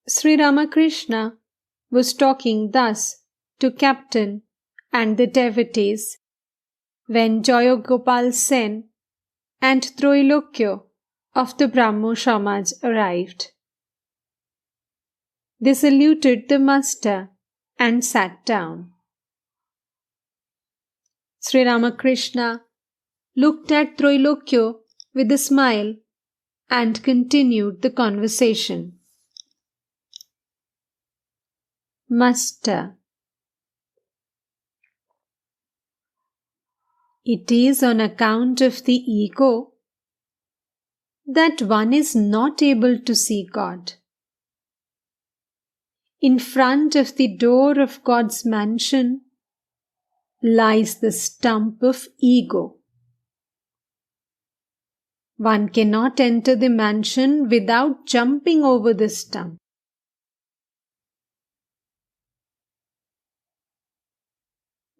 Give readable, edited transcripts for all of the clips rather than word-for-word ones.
Sri Ramakrishna was talking thus to Captain and the devotees when Jayagopal Sen and Troilokyo of the Brahmo Samaj arrived. They saluted the master and sat down. Sri Ramakrishna looked at Troilokyo with a smile and continued the conversation. Master, it is on account of the ego that one is not able to see God. In front of the door of God's mansion lies the stump of ego. One cannot enter the mansion without jumping over the stump.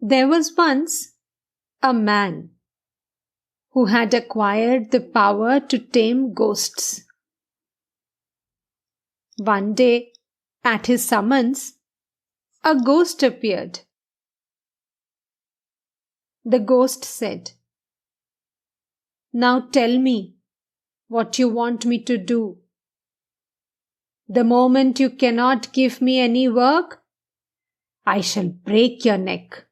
There was once a man who had acquired the power to tame ghosts. One day, at his summons, a ghost appeared. The ghost said, "Now tell me what you want me to do. The moment you cannot give me any work, I shall break your neck."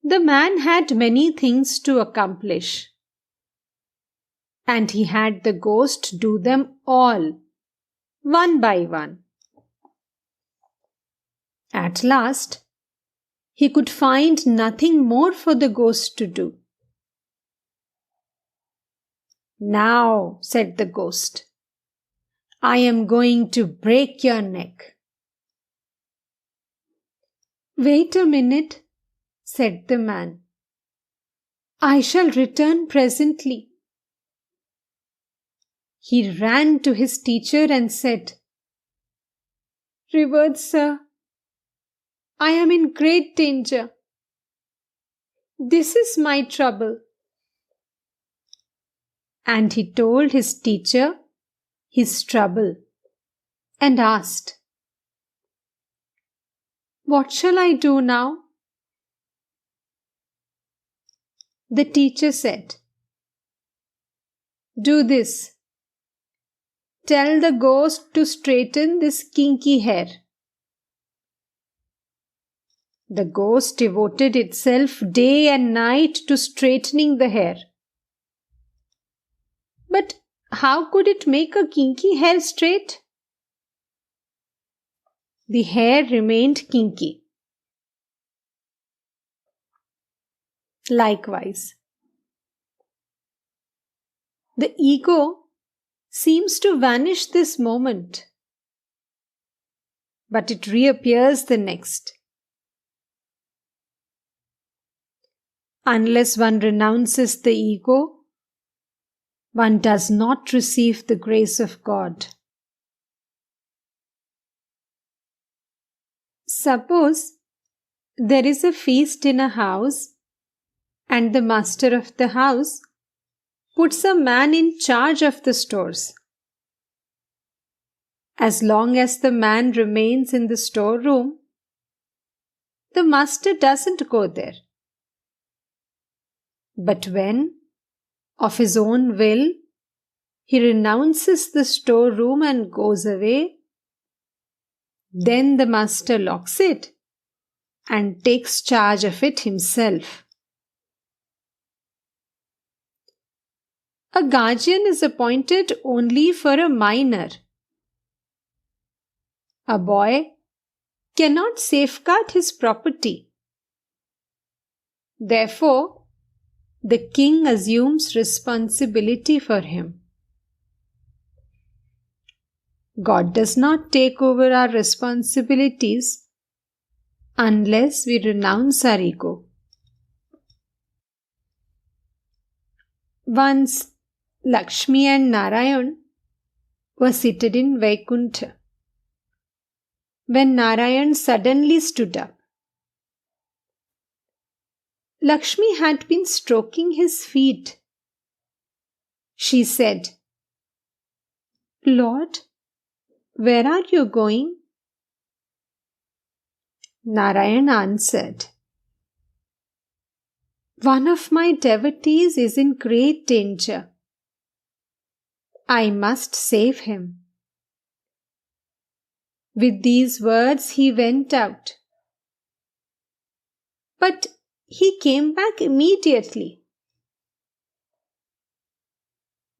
The man had many things to accomplish, and he had the ghost do them all, one by one. At last, he could find nothing more for the ghost to do. "Now," said the ghost, "I am going to break your neck." "Wait a minute," said the man. "I shall return presently." He ran to his teacher and said, "Revered sir, I am in great danger. This is my trouble." And he told his teacher his trouble and asked, "What shall I do now?" The teacher said, "Do this. Tell the ghost to straighten this kinky hair." The ghost devoted itself day and night to straightening the hair. But how could it make a kinky hair straight? The hair remained kinky. Likewise, the ego seems to vanish this moment, but it reappears the next. Unless one renounces the ego, one does not receive the grace of God. Suppose there is a feast in a house, and the master of the house puts a man in charge of the stores. As long as the man remains in the storeroom, the master doesn't go there. But when, of his own will, he renounces the storeroom and goes away, then the master locks it and takes charge of it himself. A guardian is appointed only for a minor. A boy cannot safeguard his property. Therefore, the king assumes responsibility for him. God does not take over our responsibilities unless we renounce our ego. Once, Lakshmi and Narayan were seated in Vaikuntha, when Narayan suddenly stood up. Lakshmi had been stroking his feet. She said, Lord, where are you going? Narayan answered, one of my devotees is in great danger. I must save him. With these words he went out. But he came back immediately.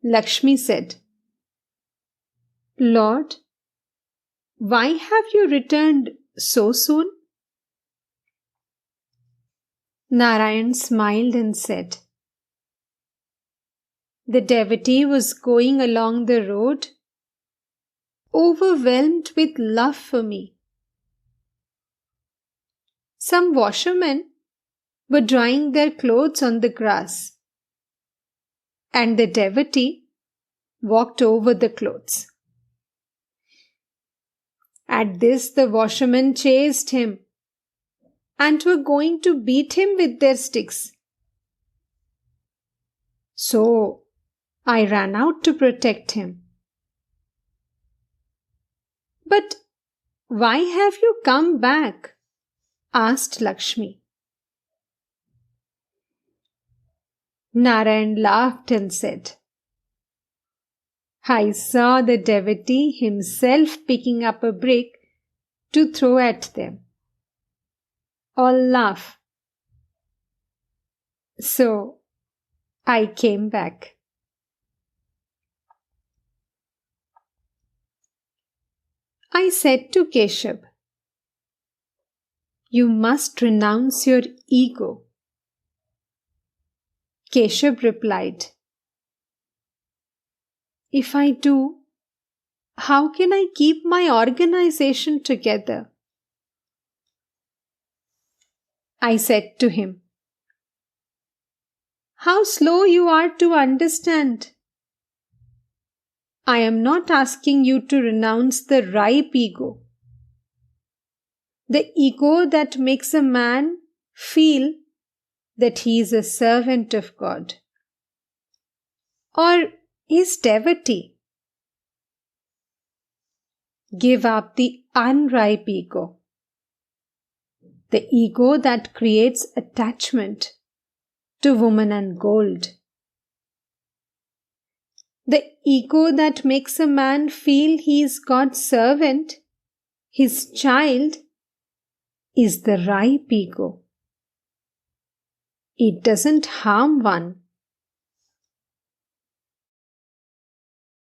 Lakshmi said, Lord, why have you returned so soon? Narayan smiled and said, the devotee was going along the road, overwhelmed with love for me. Some washermen were drying their clothes on the grass, and the devotee walked over the clothes. At this, the washermen chased him and were going to beat him with their sticks. So I ran out to protect him. But why have you come back? Asked Lakshmi. Narayan laughed and said, I saw the devotee himself picking up a brick to throw at them. All laugh. So I came back. I said to Keshav, you must renounce your ego. Keshav replied, if I do, how can I keep my organization together? I said to him, how slow you are to understand. I am not asking you to renounce the ripe ego, the ego that makes a man feel that he is a servant of God or his devotee. Give up the unripe ego, the ego that creates attachment to woman and gold, the ego that makes a man feel he is God's servant, his child, is the ripe ego. It doesn't harm one.